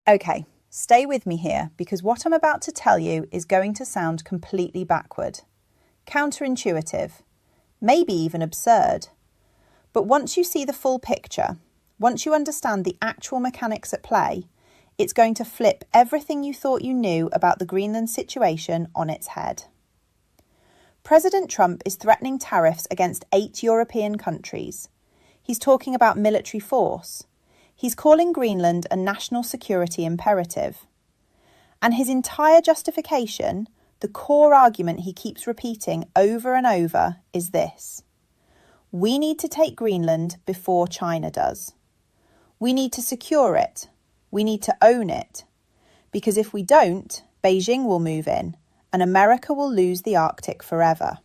Okay, stay with me here because what I'm about to tell you is going to sound completely backward, counterintuitive, maybe even absurd. But once you see the full picture, once you understand the actual mechanics at play, it's going to flip everything you thought you knew about the Greenland situation on its head. President Trump is threatening tariffs against 8 European countries. He's talking about military force. He's calling Greenland a national security imperative. And his entire justification, the core argument he keeps repeating over and over, is this. We need to take Greenland before China does. We need to secure it. We need to own it. Because if we don't, Beijing will move in, and America will lose the Arctic forever.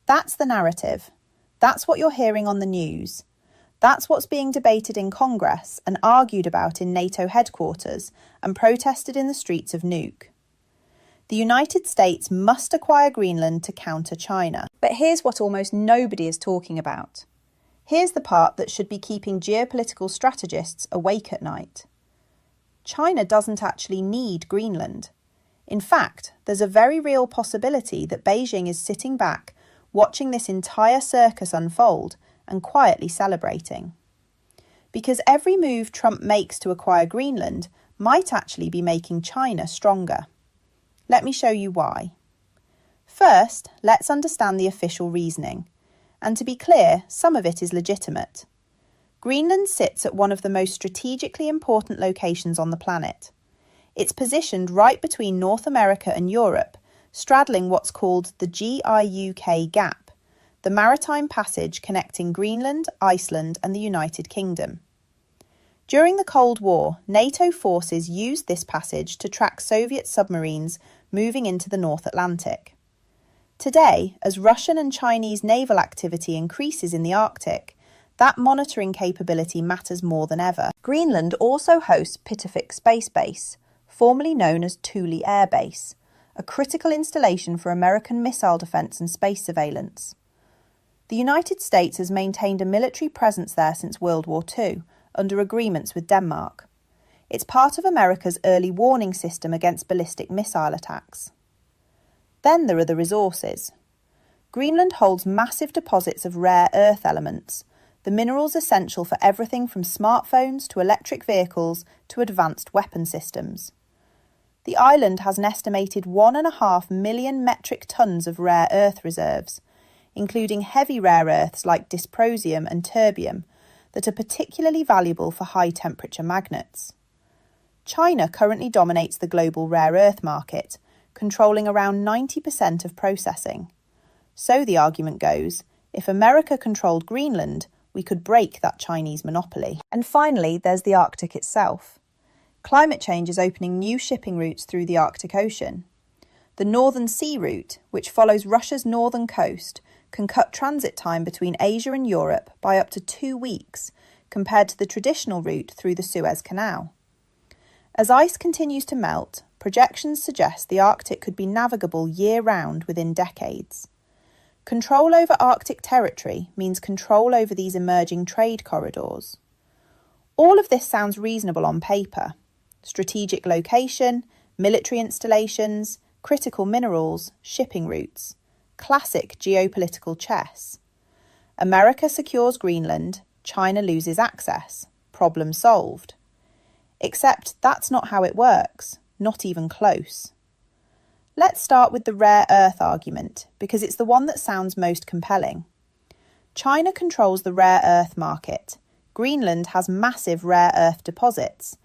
That's the narrative. That's what you're hearing on the news. That's what's being debated in Congress and argued about in NATO headquarters and protested in the streets of Nuuk. The United States must acquire Greenland to counter China. But here's what almost nobody is talking about. Here's the part that should be keeping geopolitical strategists awake at night. China doesn't actually need Greenland. In fact, there's a very real possibility that Beijing is sitting back, watching this entire circus unfold and quietly celebrating. Because every move Trump makes to acquire Greenland might actually be making China stronger. Let me show you why. First, let's understand the official reasoning. And to be clear, some of it is legitimate. Greenland sits at one of the most strategically important locations on the planet. It's positioned right between North America and Europe, straddling what's called the GIUK Gap, the maritime passage connecting Greenland, Iceland and the United Kingdom. During the Cold War, NATO forces used this passage to track Soviet submarines moving into the North Atlantic. Today, as Russian and Chinese naval activity increases in the Arctic, that monitoring capability matters more than ever. Greenland also hosts Pittafik Space Base, formerly known as Thule Air Base, a critical installation for American missile defence and space surveillance. The United States has maintained a military presence there since World War II, under agreements with Denmark. It's part of America's early warning system against ballistic missile attacks. Then there are the resources. Greenland holds massive deposits of rare earth elements, the minerals essential for everything from smartphones to electric vehicles to advanced weapon systems. The island has an estimated 1.5 million metric tonnes of rare earth reserves, including heavy rare earths like dysprosium and terbium that are particularly valuable for high-temperature magnets. China currently dominates the global rare earth market, controlling around 90% of processing. So the argument goes, if America controlled Greenland, we could break that Chinese monopoly. And finally, there's the Arctic itself. Climate change is opening new shipping routes through the Arctic Ocean. The Northern Sea Route, which follows Russia's northern coast, can cut transit time between Asia and Europe by up to 2 weeks, compared to the traditional route through the Suez Canal. As ice continues to melt, projections suggest the Arctic could be navigable year-round within decades. Control over Arctic territory means control over these emerging trade corridors. All of this sounds reasonable on paper. Strategic location, military installations, critical minerals, shipping routes. Classic geopolitical chess. America secures Greenland, China loses access. Problem solved. Except that's not how it works, not even close. Let's start with the rare earth argument, because it's the one that sounds most compelling. China controls the rare earth market. Greenland has massive rare earth deposits.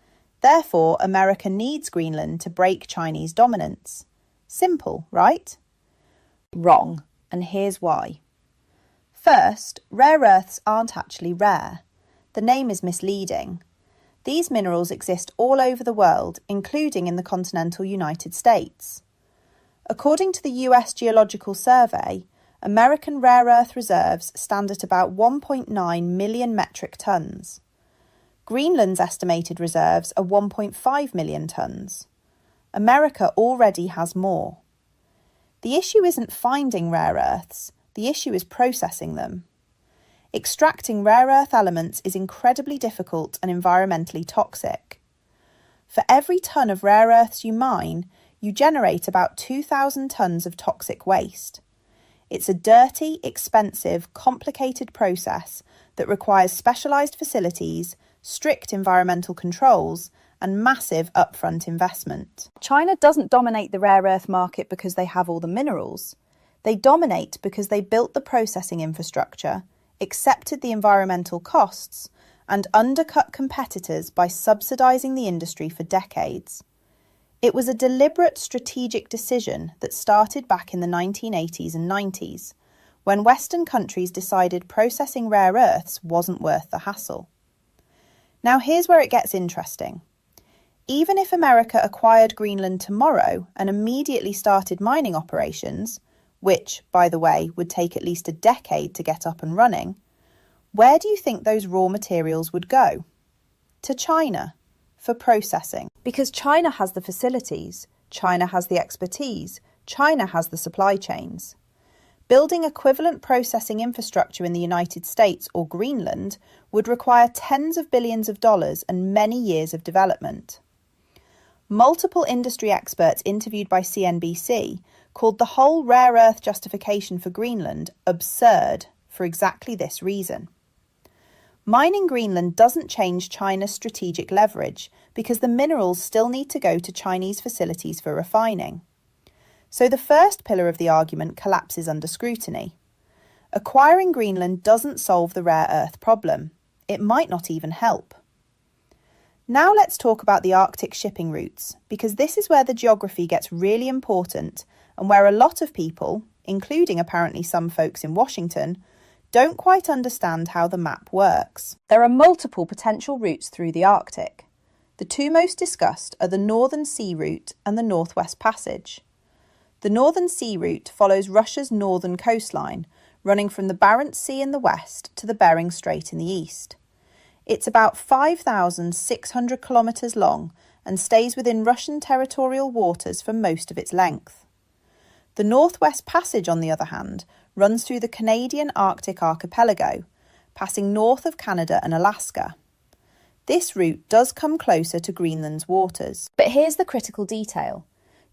Therefore, America needs Greenland to break Chinese dominance. Simple, right? Wrong, and here's why. First, rare earths aren't actually rare. The name is misleading. These minerals exist all over the world, including in the continental United States. According to the US Geological Survey, American rare earth reserves stand at about 1.9 million metric tonnes. Greenland's estimated reserves are 1.5 million tonnes. America already has more. The issue isn't finding rare earths, the issue is processing them. Extracting rare earth elements is incredibly difficult and environmentally toxic. For every tonne of rare earths you mine, you generate about 2,000 tonnes of toxic waste. It's a dirty, expensive, complicated process that requires specialised facilities, strict environmental controls, and massive upfront investment. China doesn't dominate the rare earth market because they have all the minerals. They dominate because they built the processing infrastructure, accepted the environmental costs, and undercut competitors by subsidising the industry for decades. It was a deliberate strategic decision that started back in the 1980s and 90s, when Western countries decided processing rare earths wasn't worth the hassle. Now here's where it gets interesting. Even if America acquired Greenland tomorrow and immediately started mining operations, which, by the way, would take at least a decade to get up and running, where do you think those raw materials would go? To China, for processing. Because China has the facilities, China has the expertise, China has the supply chains. Building equivalent processing infrastructure in the United States or Greenland would require tens of billions of dollars and many years of development. Multiple industry experts interviewed by CNBC called the whole rare earth justification for Greenland absurd for exactly this reason. Mining Greenland doesn't change China's strategic leverage because the minerals still need to go to Chinese facilities for refining. So the first pillar of the argument collapses under scrutiny. Acquiring Greenland doesn't solve the rare earth problem. It might not even help. Now let's talk about the Arctic shipping routes, because this is where the geography gets really important and where a lot of people, including apparently some folks in Washington, don't quite understand how the map works. There are multiple potential routes through the Arctic. The two most discussed are the Northern Sea Route and the Northwest Passage. The Northern Sea Route follows Russia's northern coastline, running from the Barents Sea in the west to the Bering Strait in the east. It's about 5,600 kilometres long and stays within Russian territorial waters for most of its length. The Northwest Passage, on the other hand, runs through the Canadian Arctic archipelago, passing north of Canada and Alaska. This route does come closer to Greenland's waters. But here's the critical detail.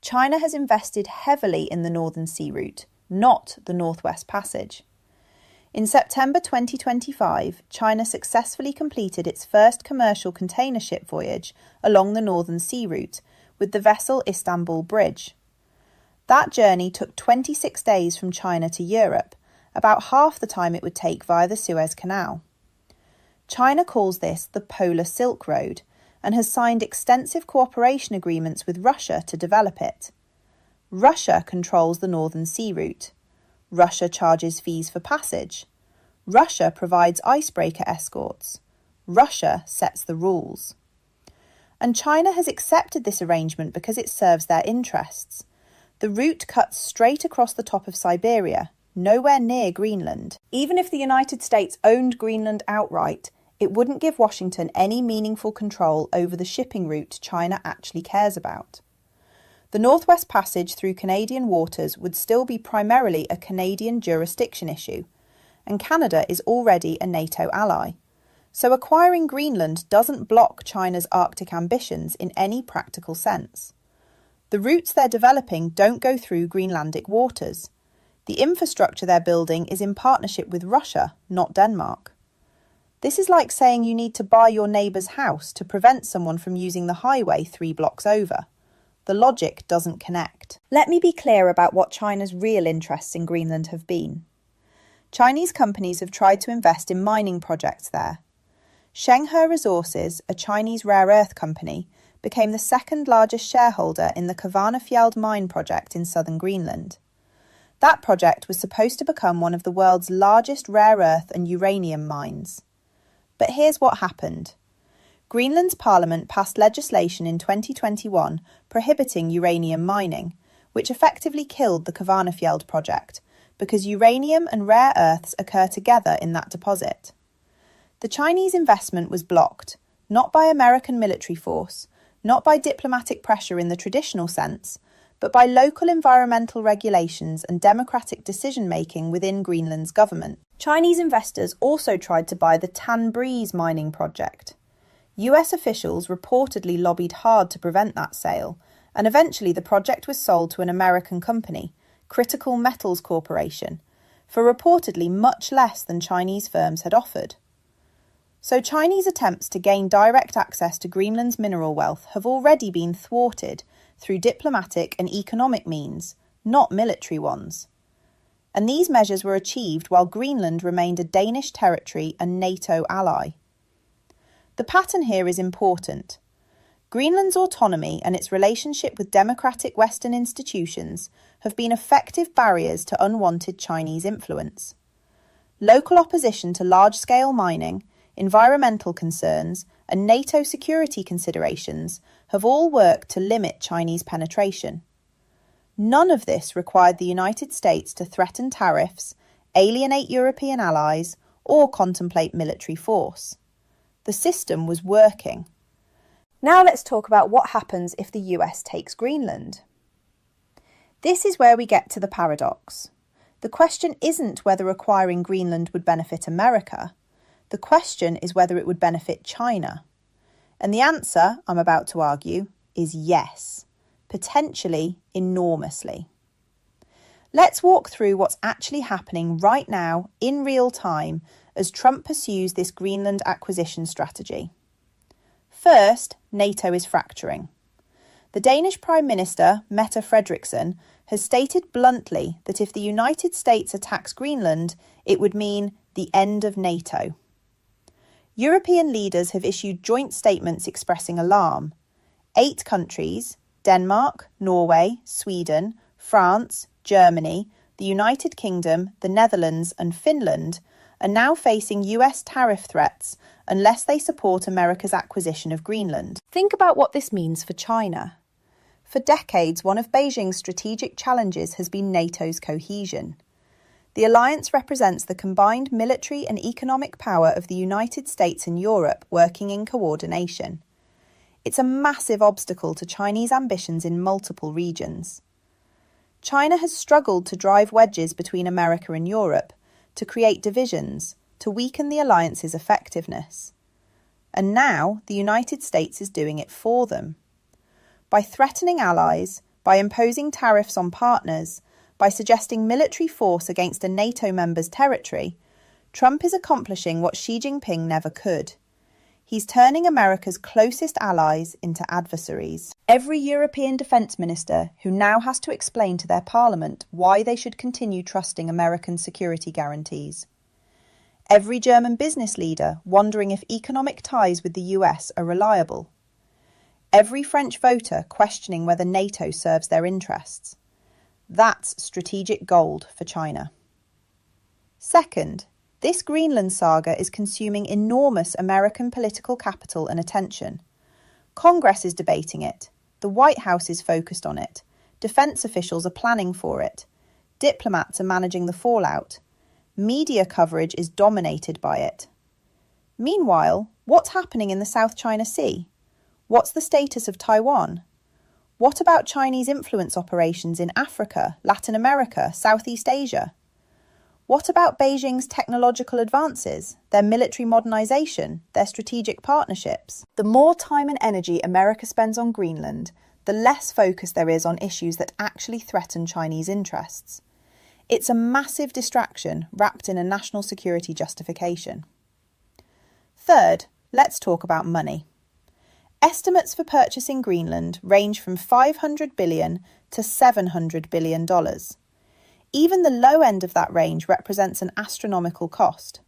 China has invested heavily in the Northern Sea Route, not the Northwest Passage. In September 2025, China successfully completed its first commercial container ship voyage along the Northern Sea Route with the vessel Istanbul Bridge. That journey took 26 days from China to Europe, about half the time it would take via the Suez Canal. China calls this the Polar Silk Road and has signed extensive cooperation agreements with Russia to develop it. Russia controls the Northern Sea Route. Russia charges fees for passage. Russia provides icebreaker escorts. Russia sets the rules. And China has accepted this arrangement because it serves their interests. The route cuts straight across the top of Siberia, nowhere near Greenland. Even if the United States owned Greenland outright, it wouldn't give Washington any meaningful control over the shipping route China actually cares about. The Northwest Passage through Canadian waters would still be primarily a Canadian jurisdiction issue, and Canada is already a NATO ally. So acquiring Greenland doesn't block China's Arctic ambitions in any practical sense. The routes they're developing don't go through Greenlandic waters. The infrastructure they're building is in partnership with Russia, not Denmark. This is like saying you need to buy your neighbour's house to prevent someone from using the highway 3 blocks over. The logic doesn't connect. Let me be clear about what China's real interests in Greenland have been. Chinese companies have tried to invest in mining projects there. Shenghe Resources, a Chinese rare earth company, became the second largest shareholder in the Kvanefjeld mine project in southern Greenland. That project was supposed to become one of the world's largest rare earth and uranium mines. But here's what happened. Greenland's parliament passed legislation in 2021 prohibiting uranium mining, which effectively killed the Kvanefjeld project, because uranium and rare earths occur together in that deposit. The Chinese investment was blocked, not by American military force, not by diplomatic pressure in the traditional sense, but by local environmental regulations and democratic decision-making within Greenland's government. Chinese investors also tried to buy the Tan Breeze mining project. US officials reportedly lobbied hard to prevent that sale, and eventually the project was sold to an American company, Critical Metals Corporation, for reportedly much less than Chinese firms had offered. So Chinese attempts to gain direct access to Greenland's mineral wealth have already been thwarted through diplomatic and economic means, not military ones. And these measures were achieved while Greenland remained a Danish territory and NATO ally. The pattern here is important. Greenland's autonomy and its relationship with democratic Western institutions have been effective barriers to unwanted Chinese influence. Local opposition to large-scale mining, environmental concerns, and NATO security considerations have all worked to limit Chinese penetration. None of this required the United States to threaten tariffs, alienate European allies, or contemplate military force. The system was working. Now let's talk about what happens if the US takes Greenland. This is where we get to the paradox. The question isn't whether acquiring Greenland would benefit America. The question is whether it would benefit China. And the answer, I'm about to argue, is yes, potentially enormously. Let's walk through what's actually happening right now in real time as Trump pursues this Greenland acquisition strategy. First, NATO is fracturing. The Danish Prime Minister, Mette Frederiksen, has stated bluntly that if the United States attacks Greenland, it would mean the end of NATO. European leaders have issued joint statements expressing alarm. 8 countries, Denmark, Norway, Sweden, France, Germany, the United Kingdom, the Netherlands and Finland, are now facing US tariff threats unless they support America's acquisition of Greenland. Think about what this means for China. For decades, one of Beijing's strategic challenges has been NATO's cohesion. The alliance represents the combined military and economic power of the United States and Europe working in coordination. It's a massive obstacle to Chinese ambitions in multiple regions. China has struggled to drive wedges between America and Europe, to create divisions, to weaken the alliance's effectiveness. And now the United States is doing it for them. By threatening allies, by imposing tariffs on partners, by suggesting military force against a NATO member's territory, Trump is accomplishing what Xi Jinping never could. He's turning America's closest allies into adversaries. Every European defence minister who now has to explain to their parliament why they should continue trusting American security guarantees. Every German business leader wondering if economic ties with the US are reliable. Every French voter questioning whether NATO serves their interests. That's strategic gold for China. Second, this Greenland saga is consuming enormous American political capital and attention. Congress is debating it. The White House is focused on it. Defense officials are planning for it. Diplomats are managing the fallout. Media coverage is dominated by it. Meanwhile, what's happening in the South China Sea? What's the status of Taiwan? What about Chinese influence operations in Africa, Latin America, Southeast Asia? What about Beijing's technological advances, their military modernization, their strategic partnerships? The more time and energy America spends on Greenland, the less focus there is on issues that actually threaten Chinese interests. It's a massive distraction wrapped in a national security justification. Third, let's talk about money. Estimates for purchasing Greenland range from $500 billion to $700 billion. Even the low end of that range represents an astronomical cost.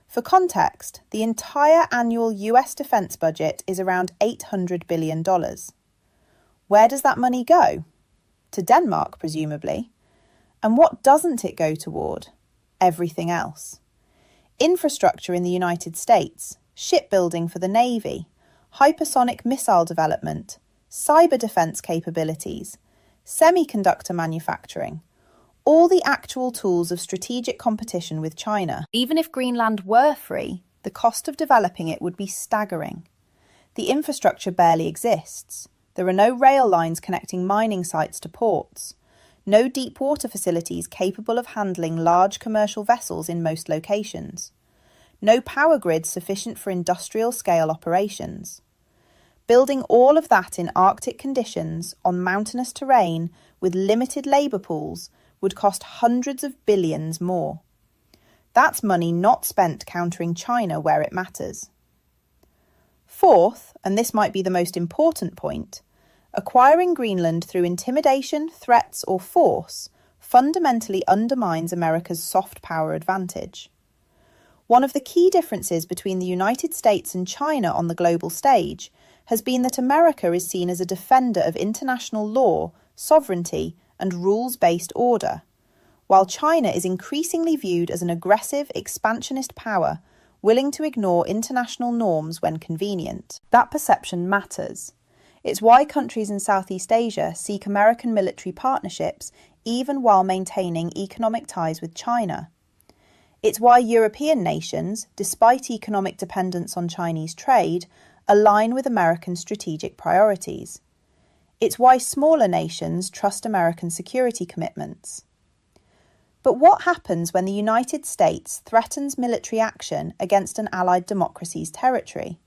For context, the entire annual US defence budget is around $800 billion. Where does that money go? To Denmark, presumably. And what doesn't it go toward? Everything else. Infrastructure in the United States, shipbuilding for the Navy, hypersonic missile development, cyber defence capabilities, semiconductor manufacturing, all the actual tools of strategic competition with China. Even if Greenland were free, the cost of developing it would be staggering. The infrastructure barely exists. There are no rail lines connecting mining sites to ports, no deep water facilities capable of handling large commercial vessels in most locations, no power grid sufficient for industrial-scale operations. Building all of that in Arctic conditions, on mountainous terrain, with limited labour pools, would cost hundreds of billions more. That's money not spent countering China where it matters. Fourth, and this might be the most important point, acquiring Greenland through intimidation, threats, or force fundamentally undermines America's soft power advantage. One of the key differences between the United States and China on the global stage has been that America is seen as a defender of international law, sovereignty, and rules-based order, while China is increasingly viewed as an aggressive, expansionist power willing to ignore international norms when convenient. That perception matters. It's why countries in Southeast Asia seek American military partnerships even while maintaining economic ties with China. It's why European nations, despite economic dependence on Chinese trade, align with American strategic priorities. It's why smaller nations trust American security commitments. But what happens when the United States threatens military action against an allied democracy's territory?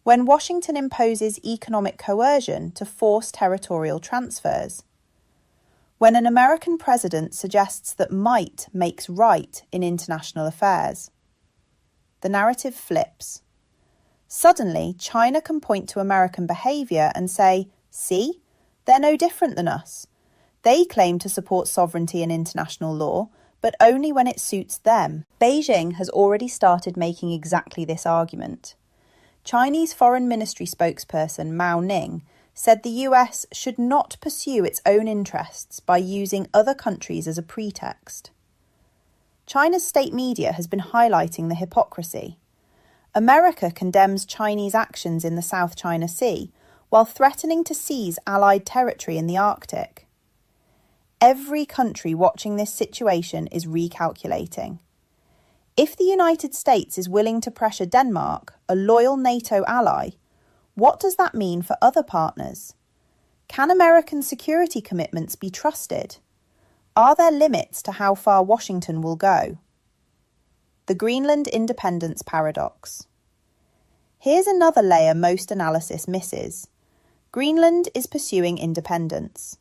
When Washington imposes economic coercion to force territorial transfers? When an American president suggests that might makes right in international affairs? The narrative flips. Suddenly, China can point to American behaviour and say, see, they're no different than us. They claim to support sovereignty and international law, but only when it suits them. Beijing has already started making exactly this argument. Chinese Foreign Ministry spokesperson Mao Ning said the US should not pursue its own interests by using other countries as a pretext. China's state media has been highlighting the hypocrisy. America condemns Chinese actions in the South China Sea while threatening to seize Allied territory in the Arctic. Every country watching this situation is recalculating. If the United States is willing to pressure Denmark, a loyal NATO ally, what does that mean for other partners? Can American security commitments be trusted? Are there limits to how far Washington will go? The Greenland independence paradox. Here's another layer most analysis misses. Greenland is pursuing independence.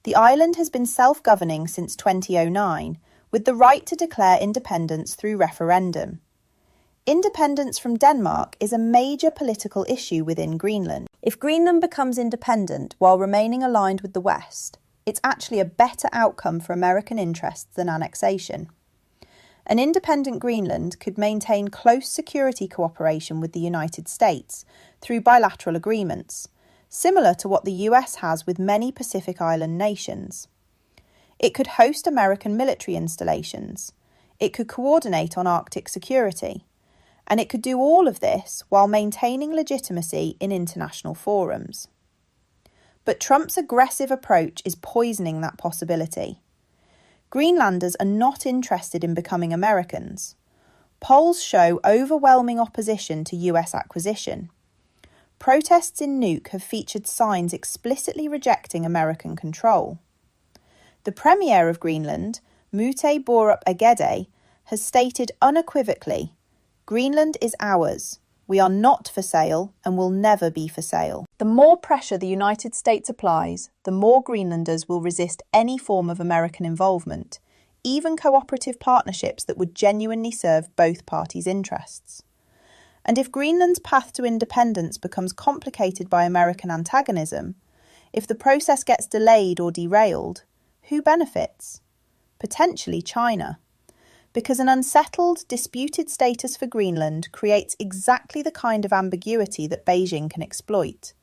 The island has been self-governing since 2009, with the right to declare independence through referendum. Independence from Denmark is a major political issue within Greenland. If Greenland becomes independent while remaining aligned with the West, it's actually a better outcome for American interests than annexation. An independent Greenland could maintain close security cooperation with the United States through bilateral agreements, similar to what the US has with many Pacific Island nations. It could host American military installations. It could coordinate on Arctic security. And it could do all of this while maintaining legitimacy in international forums. But Trump's aggressive approach is poisoning that possibility. Greenlanders are not interested in becoming Americans. Polls show overwhelming opposition to US acquisition. Protests in Nuuk have featured signs explicitly rejecting American control. The Premier of Greenland, Mute Borup Agede, has stated unequivocally, Greenland is ours. We are not for sale and will never be for sale. The more pressure the United States applies, the more Greenlanders will resist any form of American involvement, even cooperative partnerships that would genuinely serve both parties' interests. And if Greenland's path to independence becomes complicated by American antagonism, if the process gets delayed or derailed, who benefits? Potentially China. Because an unsettled, disputed status for Greenland creates exactly the kind of ambiguity that Beijing can exploit.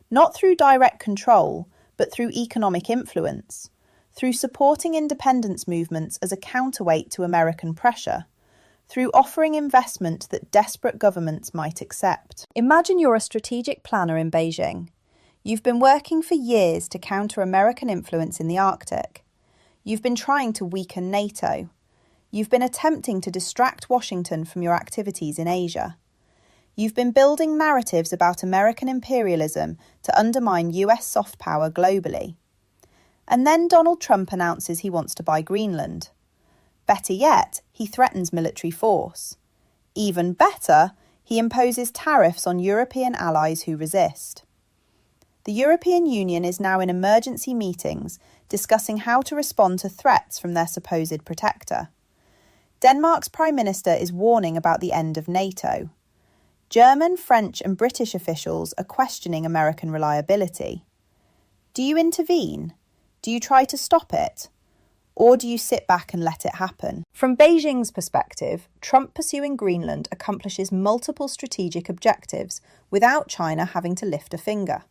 Not through direct control, but through economic influence, through supporting independence movements as a counterweight to American pressure, through offering investment that desperate governments might accept. Imagine you're a strategic planner in Beijing. You've been working for years to counter American influence in the Arctic. You've been trying to weaken NATO. You've been attempting to distract Washington from your activities in Asia. You've been building narratives about American imperialism to undermine US soft power globally. And then Donald Trump announces he wants to buy Greenland. Better yet, he threatens military force. Even better, he imposes tariffs on European allies who resist. The European Union is now in emergency meetings discussing how to respond to threats from their supposed protector. Denmark's Prime Minister is warning about the end of NATO. German, French and British officials are questioning American reliability. Do you intervene? Do you try to stop it? Or do you sit back and let it happen? From Beijing's perspective, Trump pursuing Greenland accomplishes multiple strategic objectives without China having to lift a finger.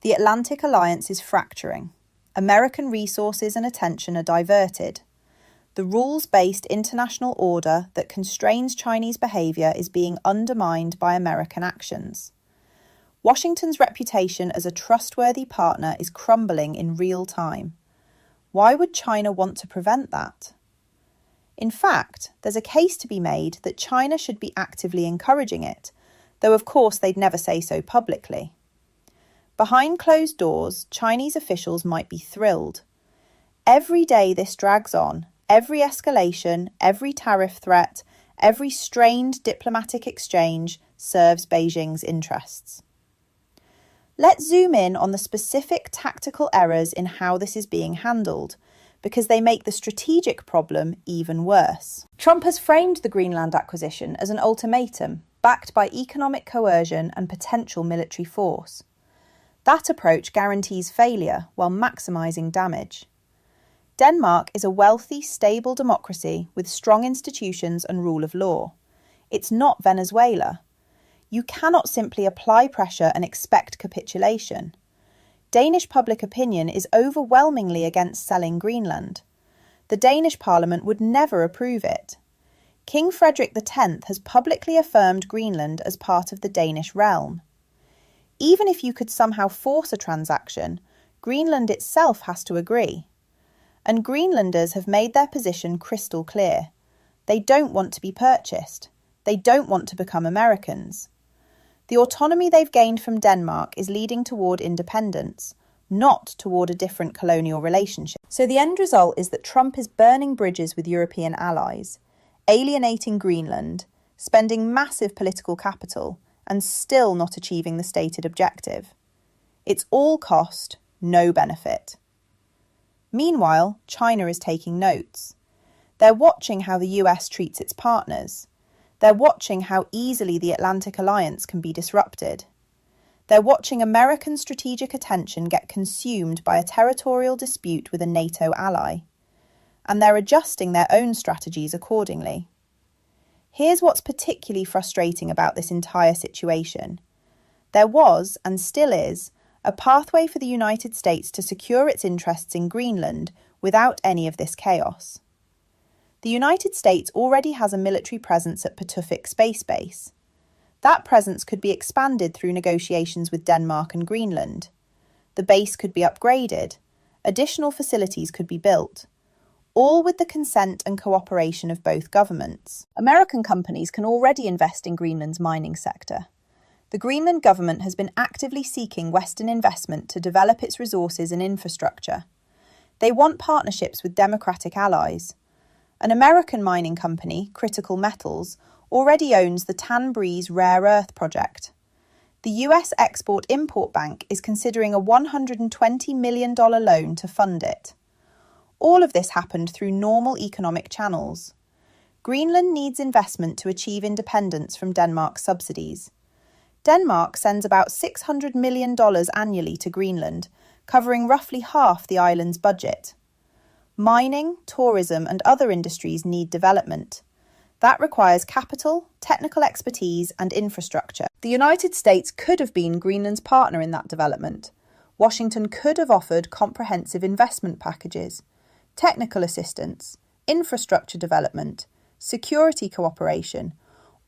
The Atlantic alliance is fracturing. American resources and attention are diverted. The rules-based international order that constrains Chinese behaviour is being undermined by American actions. Washington's reputation as a trustworthy partner is crumbling in real time. Why would China want to prevent that? In fact, there's a case to be made that China should be actively encouraging it, though of course they'd never say so publicly. Behind closed doors, Chinese officials might be thrilled. Every day this drags on, every escalation, every tariff threat, every strained diplomatic exchange serves Beijing's interests. Let's zoom in on the specific tactical errors in how this is being handled, because they make the strategic problem even worse. Trump has framed the Greenland acquisition as an ultimatum, backed by economic coercion and potential military force. That approach guarantees failure while maximising damage. Denmark is a wealthy, stable democracy with strong institutions and rule of law. It's not Venezuela. You cannot simply apply pressure and expect capitulation. Danish public opinion is overwhelmingly against selling Greenland. The Danish parliament would never approve it. King Frederick X has publicly affirmed Greenland as part of the Danish realm. Even if you could somehow force a transaction, Greenland itself has to agree. And Greenlanders have made their position crystal clear. They don't want to be purchased. They don't want to become Americans. The autonomy they've gained from Denmark is leading toward independence, not toward a different colonial relationship. So the end result is that Trump is burning bridges with European allies, alienating Greenland, spending massive political capital, and still not achieving the stated objective. It's all cost, no benefit. Meanwhile, China is taking notes. They're watching how the US treats its partners. They're watching how easily the Atlantic alliance can be disrupted. They're watching American strategic attention get consumed by a territorial dispute with a NATO ally. And they're adjusting their own strategies accordingly. Here's what's particularly frustrating about this entire situation. There was, and still is, a pathway for the United States to secure its interests in Greenland without any of this chaos. The United States already has a military presence at Patuffik Space Base. That presence could be expanded through negotiations with Denmark and Greenland. The base could be upgraded. Additional facilities could be built. All with the consent and cooperation of both governments. American companies can already invest in Greenland's mining sector. The Greenland government has been actively seeking Western investment to develop its resources and infrastructure. They want partnerships with democratic allies. An American mining company, Critical Metals, already owns the Tan Breeze rare earth project. The US Export-Import Bank is considering a $120 million loan to fund it. All of this happened through normal economic channels. Greenland needs investment to achieve independence from Denmark's subsidies. Denmark sends about $600 million annually to Greenland, covering roughly half the island's budget. Mining, tourism and other industries need development. That requires capital, technical expertise and infrastructure. The United States could have been Greenland's partner in that development. Washington could have offered comprehensive investment packages, technical assistance, infrastructure development, security cooperation,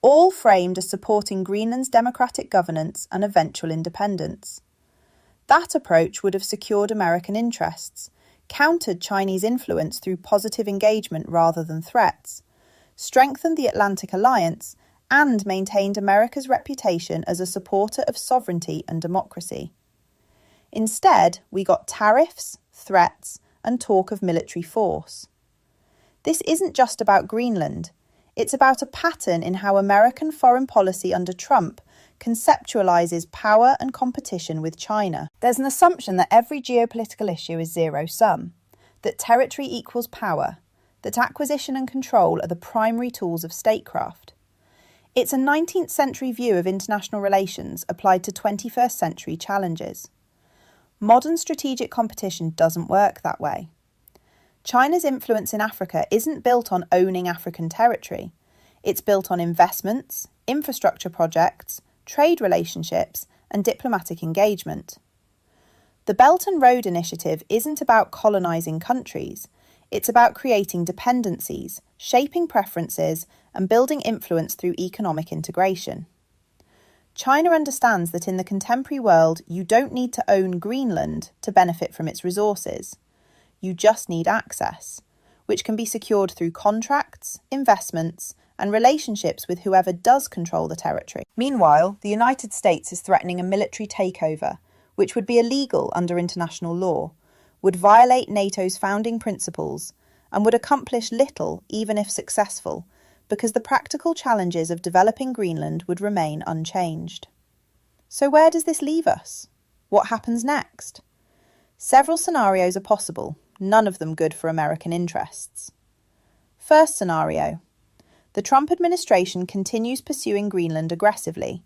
all framed as supporting Greenland's democratic governance and eventual independence. That approach would have secured American interests, countered Chinese influence through positive engagement rather than threats, strengthened the Atlantic alliance, and maintained America's reputation as a supporter of sovereignty and democracy. Instead, we got tariffs, threats, and talk of military force. This isn't just about Greenland. It's about a pattern in how American foreign policy under Trump conceptualizes power and competition with China. There's an assumption that every geopolitical issue is zero-sum, that territory equals power, that acquisition and control are the primary tools of statecraft. It's a 19th century view of international relations applied to 21st century challenges. Modern strategic competition doesn't work that way. China's influence in Africa isn't built on owning African territory. It's built on investments, infrastructure projects, trade relationships, and diplomatic engagement. The Belt and Road Initiative isn't about colonising countries. It's about creating dependencies, shaping preferences, and building influence through economic integration. China understands that in the contemporary world, you don't need to own Greenland to benefit from its resources. You just need access, which can be secured through contracts, investments, and relationships with whoever does control the territory. Meanwhile, the United States is threatening a military takeover, which would be illegal under international law, would violate NATO's founding principles, and would accomplish little, even if successful, because the practical challenges of developing Greenland would remain unchanged. So where does this leave us? What happens next? Several scenarios are possible, none of them good for American interests. First scenario. The Trump administration continues pursuing Greenland aggressively.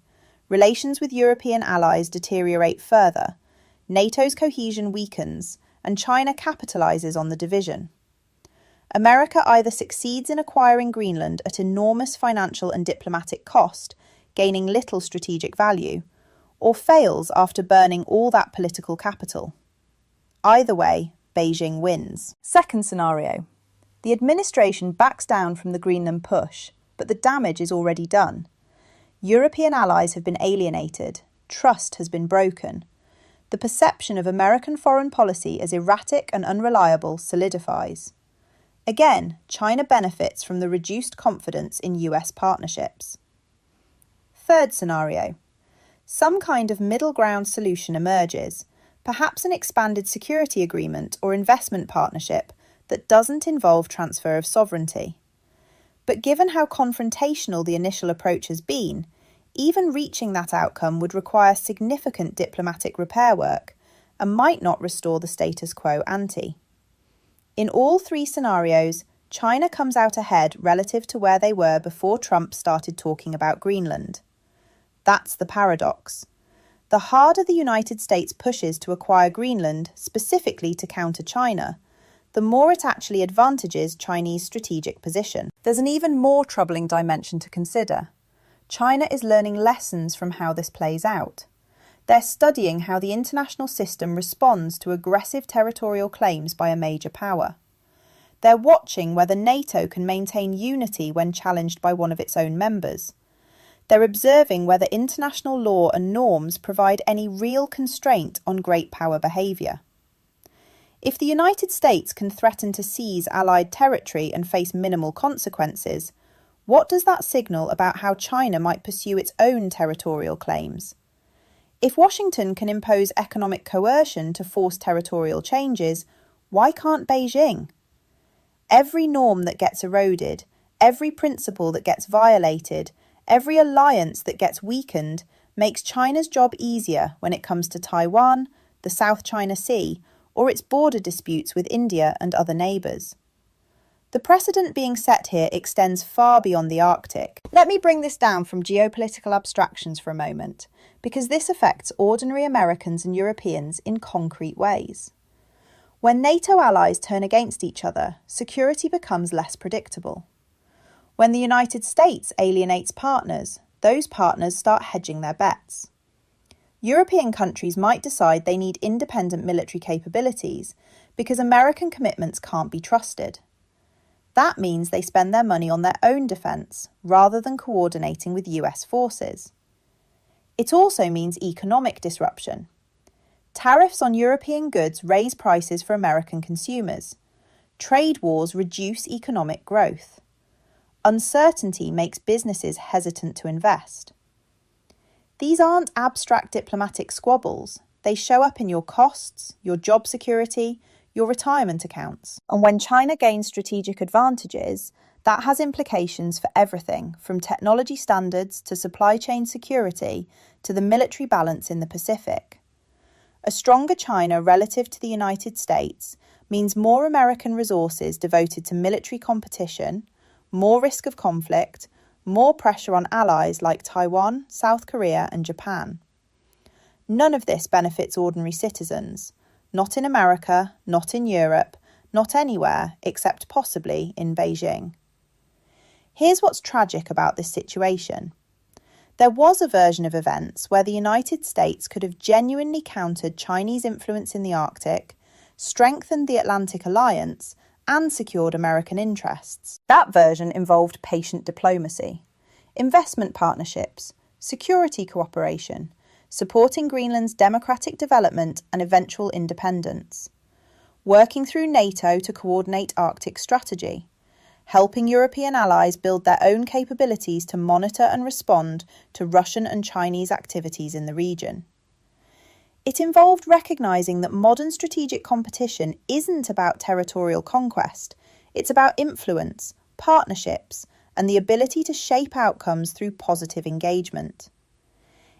Relations with European allies deteriorate further. NATO's cohesion weakens, and China capitalises on the division. America either succeeds in acquiring Greenland at enormous financial and diplomatic cost, gaining little strategic value, or fails after burning all that political capital. Either way, Beijing wins. Second scenario. The administration backs down from the Greenland push, but the damage is already done. European allies have been alienated, trust has been broken. The perception of American foreign policy as erratic and unreliable solidifies. Again, China benefits from the reduced confidence in US partnerships. Third scenario. Some kind of middle ground solution emerges, perhaps an expanded security agreement or investment partnership that doesn't involve transfer of sovereignty. But given how confrontational the initial approach has been, even reaching that outcome would require significant diplomatic repair work and might not restore the status quo ante. In all three scenarios, China comes out ahead relative to where they were before Trump started talking about Greenland. That's the paradox. The harder the United States pushes to acquire Greenland, specifically to counter China, the more it actually advantages Chinese strategic position. There's an even more troubling dimension to consider. China is learning lessons from how this plays out. They're studying how the international system responds to aggressive territorial claims by a major power. They're watching whether NATO can maintain unity when challenged by one of its own members. They're observing whether international law and norms provide any real constraint on great power behaviour. If the United States can threaten to seize Allied territory and face minimal consequences, what does that signal about how China might pursue its own territorial claims? If Washington can impose economic coercion to force territorial changes, why can't Beijing? Every norm that gets eroded, every principle that gets violated, every alliance that gets weakened makes China's job easier when it comes to Taiwan, the South China Sea, or its border disputes with India and other neighbours. The precedent being set here extends far beyond the Arctic. Let me bring this down from geopolitical abstractions for a moment, because this affects ordinary Americans and Europeans in concrete ways. When NATO allies turn against each other, security becomes less predictable. When the United States alienates partners, those partners start hedging their bets. European countries might decide they need independent military capabilities because American commitments can't be trusted. That means they spend their money on their own defence rather than coordinating with US forces. It also means economic disruption. Tariffs on European goods raise prices for American consumers. Trade wars reduce economic growth. Uncertainty makes businesses hesitant to invest. These aren't abstract diplomatic squabbles. They show up in your costs, your job security, your retirement accounts. And when China gains strategic advantages, That has implications for everything from technology standards to supply chain security to the military balance in the Pacific. A stronger China relative to the United States means more American resources devoted to military competition, more risk of conflict, more pressure on allies like Taiwan, South Korea and Japan. None of this benefits ordinary citizens, not in America, not in Europe, not anywhere except possibly in Beijing. Here's what's tragic about this situation. There was a version of events where the United States could have genuinely countered Chinese influence in the Arctic, strengthened the Atlantic Alliance, and secured American interests. That version involved patient diplomacy, investment partnerships, security cooperation, supporting Greenland's democratic development and eventual independence, working through NATO to coordinate Arctic strategy, helping European allies build their own capabilities to monitor and respond to Russian and Chinese activities in the region. It involved recognising that modern strategic competition isn't about territorial conquest, it's about influence, partnerships, and the ability to shape outcomes through positive engagement.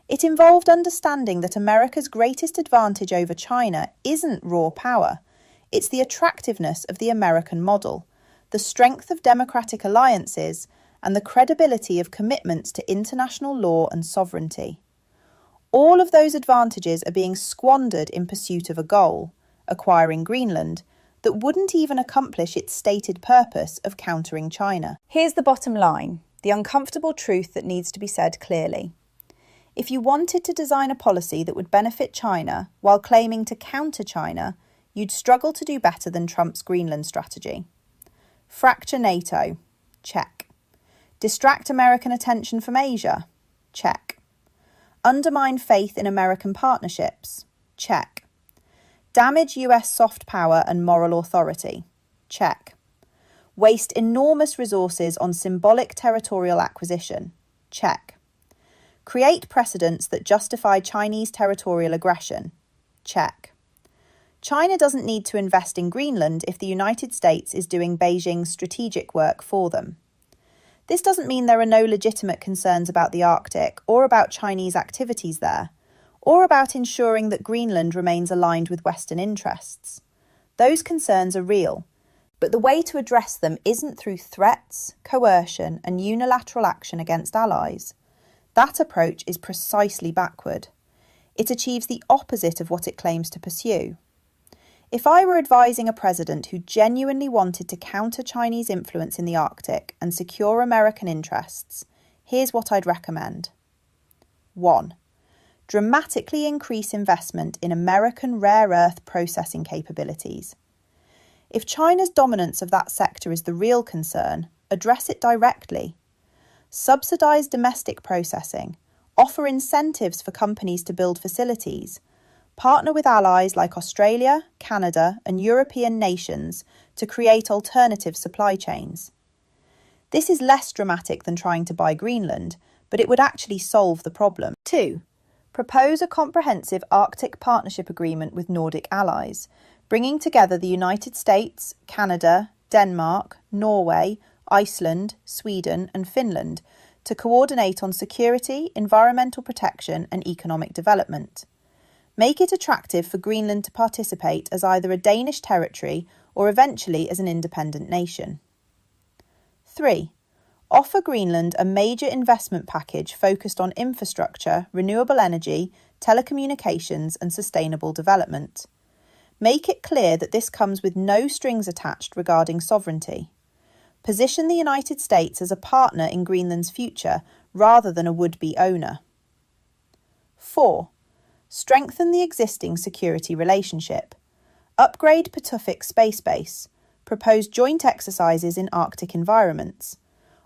It involved understanding that America's greatest advantage over China isn't raw power, it's the attractiveness of the American model, the strength of democratic alliances, and the credibility of commitments to international law and sovereignty. All of those advantages are being squandered in pursuit of a goal, acquiring Greenland, that wouldn't even accomplish its stated purpose of countering China. Here's the bottom line, the uncomfortable truth that needs to be said clearly. If you wanted to design a policy that would benefit China while claiming to counter China, you'd struggle to do better than Trump's Greenland strategy. Fracture NATO? Check. Distract American attention from Asia? Check. Undermine faith in American partnerships? Check. Damage US soft power and moral authority? Check. Waste enormous resources on symbolic territorial acquisition? Check. Create precedents that justify Chinese territorial aggression? Check. China doesn't need to invest in Greenland if the United States is doing Beijing's strategic work for them. This doesn't mean there are no legitimate concerns about the Arctic or about Chinese activities there, or about ensuring that Greenland remains aligned with Western interests. Those concerns are real, but the way to address them isn't through threats, coercion, and unilateral action against allies. That approach is precisely backward. It achieves the opposite of what it claims to pursue. If I were advising a president who genuinely wanted to counter Chinese influence in the Arctic and secure American interests, here's what I'd recommend. 1. Dramatically increase investment in American rare earth processing capabilities. If China's dominance of that sector is the real concern, address it directly. Subsidise domestic processing, offer incentives for companies to build facilities, partner with allies like Australia, Canada, and European nations to create alternative supply chains. This is less dramatic than trying to buy Greenland, but it would actually solve the problem. 2. Propose a comprehensive Arctic partnership agreement with Nordic allies, bringing together the United States, Canada, Denmark, Norway, Iceland, Sweden, and Finland to coordinate on security, environmental protection, and economic development. Make it attractive for Greenland to participate as either a Danish territory or eventually as an independent nation. 3. Offer Greenland a major investment package focused on infrastructure, renewable energy, telecommunications, and sustainable development. Make it clear that this comes with no strings attached regarding sovereignty. Position the United States as a partner in Greenland's future rather than a would-be owner. 4. Strengthen the existing security relationship. Upgrade Patufik's space base. Propose joint exercises in Arctic environments.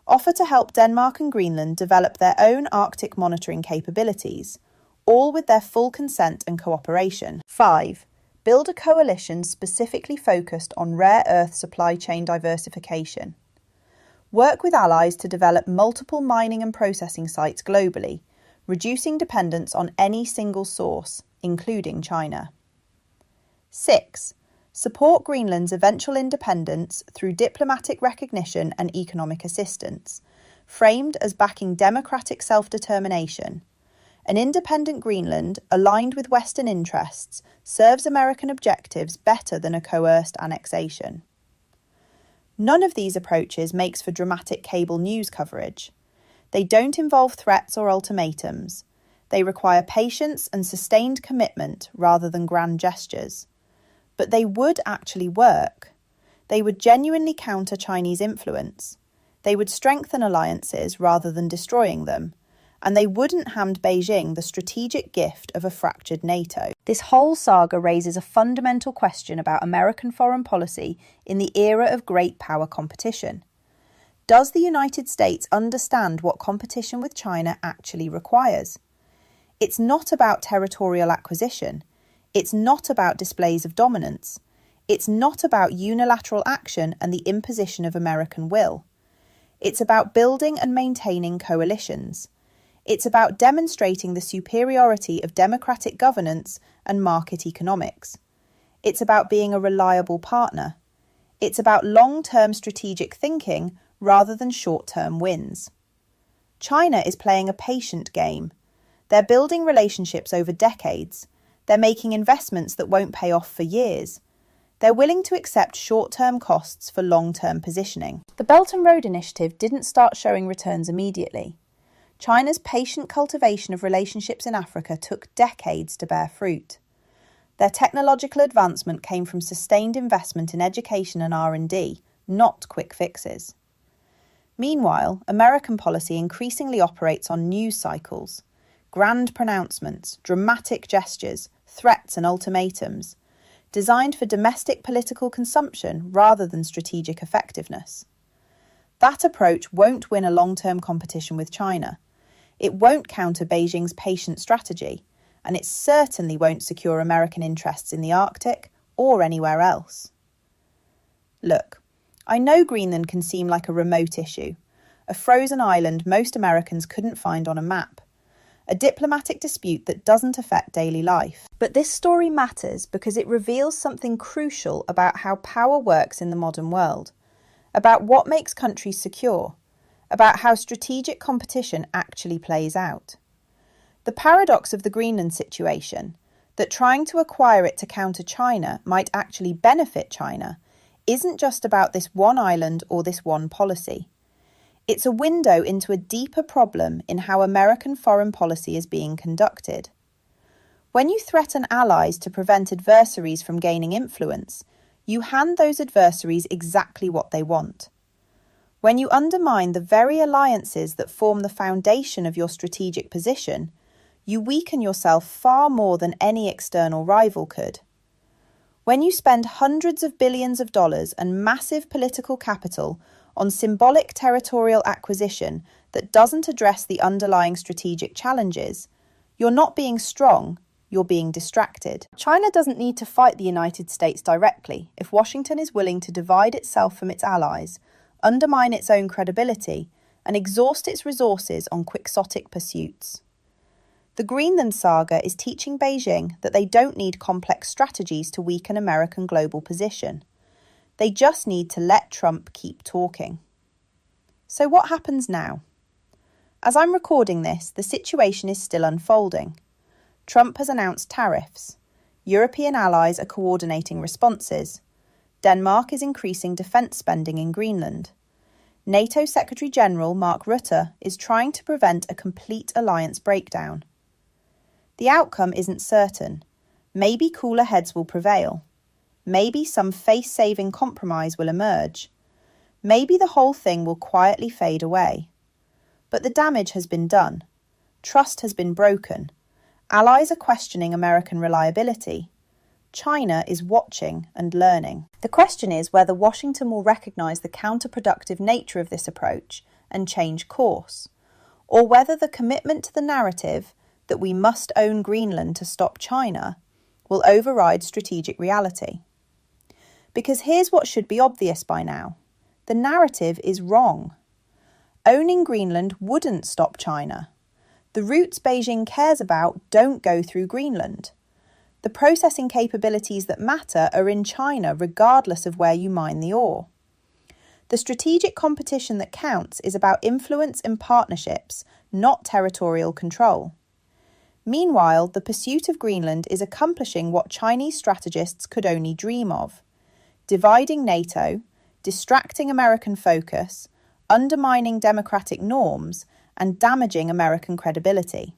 Offer to help Denmark and Greenland develop their own Arctic monitoring capabilities, all with their full consent and cooperation. 5. Build a coalition specifically focused on rare earth supply chain diversification. Work with allies to develop multiple mining and processing sites globally, reducing dependence on any single source, including China. 6. support Greenland's eventual independence through diplomatic recognition and economic assistance, framed as backing democratic self-determination. An independent Greenland, aligned with Western interests, serves American objectives better than a coerced annexation. None of these approaches makes for dramatic cable news coverage. They don't involve threats or ultimatums. They require patience and sustained commitment rather than grand gestures. But they would actually work. They would genuinely counter Chinese influence. They would strengthen alliances rather than destroying them. And they wouldn't hand Beijing the strategic gift of a fractured NATO. This whole saga raises a fundamental question about American foreign policy in the era of great power competition. Does the United States understand what competition with China actually requires? It's not about territorial acquisition. It's not about displays of dominance. It's not about unilateral action and the imposition of American will. It's about building and maintaining coalitions. It's about demonstrating the superiority of democratic governance and market economics. It's about being a reliable partner. It's about long-term strategic thinking rather than short-term wins. China is playing a patient game. They're building relationships over decades. They're making investments that won't pay off for years. They're willing to accept short-term costs for long-term positioning. The Belt and Road Initiative didn't start showing returns immediately. China's patient cultivation of relationships in Africa took decades to bear fruit. Their technological advancement came from sustained investment in education and R&D, not quick fixes. Meanwhile, American policy increasingly operates on news cycles, grand pronouncements, dramatic gestures, threats and ultimatums, designed for domestic political consumption rather than strategic effectiveness. That approach won't win a long-term competition with China. It won't counter Beijing's patient strategy, and it certainly won't secure American interests in the Arctic or anywhere else. Look, I know Greenland can seem like a remote issue, a frozen island most Americans couldn't find on a map, a diplomatic dispute that doesn't affect daily life. But this story matters because it reveals something crucial about how power works in the modern world, about what makes countries secure, about how strategic competition actually plays out. The paradox of the Greenland situation, that trying to acquire it to counter China might actually benefit China, isn't just about this one island or this one policy. It's a window into a deeper problem in how American foreign policy is being conducted. When you threaten allies to prevent adversaries from gaining influence, you hand those adversaries exactly what they want. When you undermine the very alliances that form the foundation of your strategic position, you weaken yourself far more than any external rival could. When you spend hundreds of billions of dollars and massive political capital on symbolic territorial acquisition that doesn't address the underlying strategic challenges, you're not being strong, you're being distracted. China doesn't need to fight the United States directly if Washington is willing to divide itself from its allies, undermine its own credibility, and exhaust its resources on quixotic pursuits. The Greenland saga is teaching Beijing that they don't need complex strategies to weaken American global position. They just need to let Trump keep talking. So what happens now? As I'm recording this, the situation is still unfolding. Trump has announced tariffs. European allies are coordinating responses. Denmark is increasing defence spending in Greenland. NATO Secretary-General Mark Rutte is trying to prevent a complete alliance breakdown. The outcome isn't certain. Maybe cooler heads will prevail. Maybe some face-saving compromise will emerge. Maybe the whole thing will quietly fade away. But the damage has been done. Trust has been broken. Allies are questioning American reliability. China is watching and learning. The question is whether Washington will recognise the counterproductive nature of this approach and change course, or whether the commitment to the narrative that we must own Greenland to stop China will override strategic reality. Because here's what should be obvious by now. The narrative is wrong. Owning Greenland wouldn't stop China. The routes Beijing cares about don't go through Greenland. The processing capabilities that matter are in China regardless of where you mine the ore. The strategic competition that counts is about influence and partnerships, not territorial control. Meanwhile, the pursuit of Greenland is accomplishing what Chinese strategists could only dream of: dividing NATO, distracting American focus, undermining democratic norms, and damaging American credibility.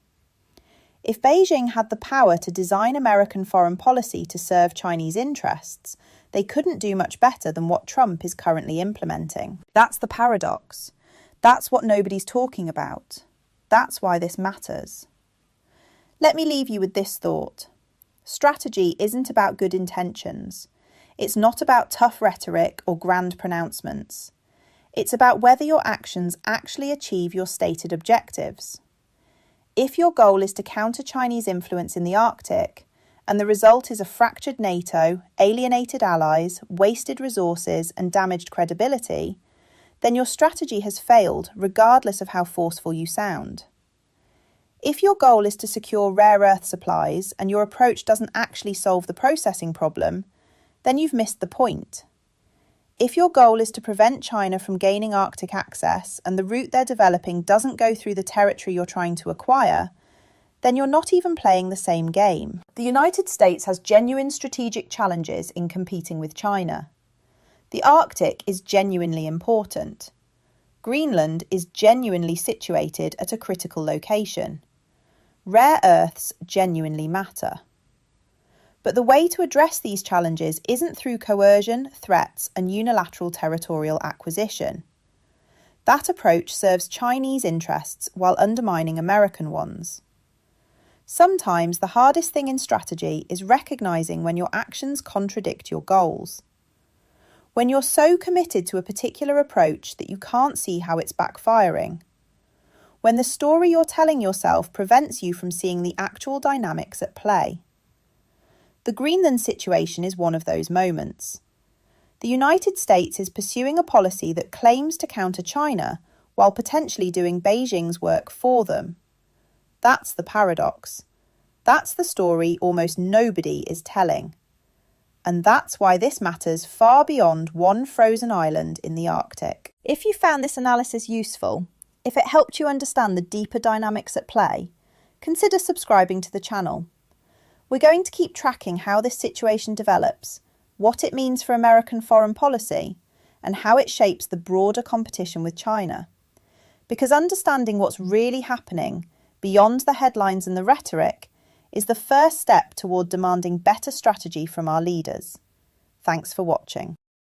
If Beijing had the power to design American foreign policy to serve Chinese interests, they couldn't do much better than what Trump is currently implementing. That's the paradox. That's what nobody's talking about. That's why this matters. Let me leave you with this thought. Strategy isn't about good intentions. It's not about tough rhetoric or grand pronouncements. It's about whether your actions actually achieve your stated objectives. If your goal is to counter Chinese influence in the Arctic, and the result is a fractured NATO, alienated allies, wasted resources, and damaged credibility, then your strategy has failed regardless of how forceful you sound. If your goal is to secure rare earth supplies and your approach doesn't actually solve the processing problem, then you've missed the point. If your goal is to prevent China from gaining Arctic access and the route they're developing doesn't go through the territory you're trying to acquire, then you're not even playing the same game. The United States has genuine strategic challenges in competing with China. The Arctic is genuinely important. Greenland is genuinely situated at a critical location. Rare earths genuinely matter. But the way to address these challenges isn't through coercion, threats, and unilateral territorial acquisition. That approach serves Chinese interests while undermining American ones. Sometimes the hardest thing in strategy is recognizing when your actions contradict your goals. When you're so committed to a particular approach that you can't see how it's backfiring. When the story you're telling yourself prevents you from seeing the actual dynamics at play. The Greenland situation is one of those moments. The United States is pursuing a policy that claims to counter China while potentially doing Beijing's work for them. That's the paradox. That's the story almost nobody is telling. And that's why this matters far beyond one frozen island in the Arctic. If you found this analysis useful, if it helped you understand the deeper dynamics at play, consider subscribing to the channel. We're going to keep tracking how this situation develops, what it means for American foreign policy, and how it shapes the broader competition with China. Because understanding what's really happening, beyond the headlines and the rhetoric, is the first step toward demanding better strategy from our leaders. Thanks for watching.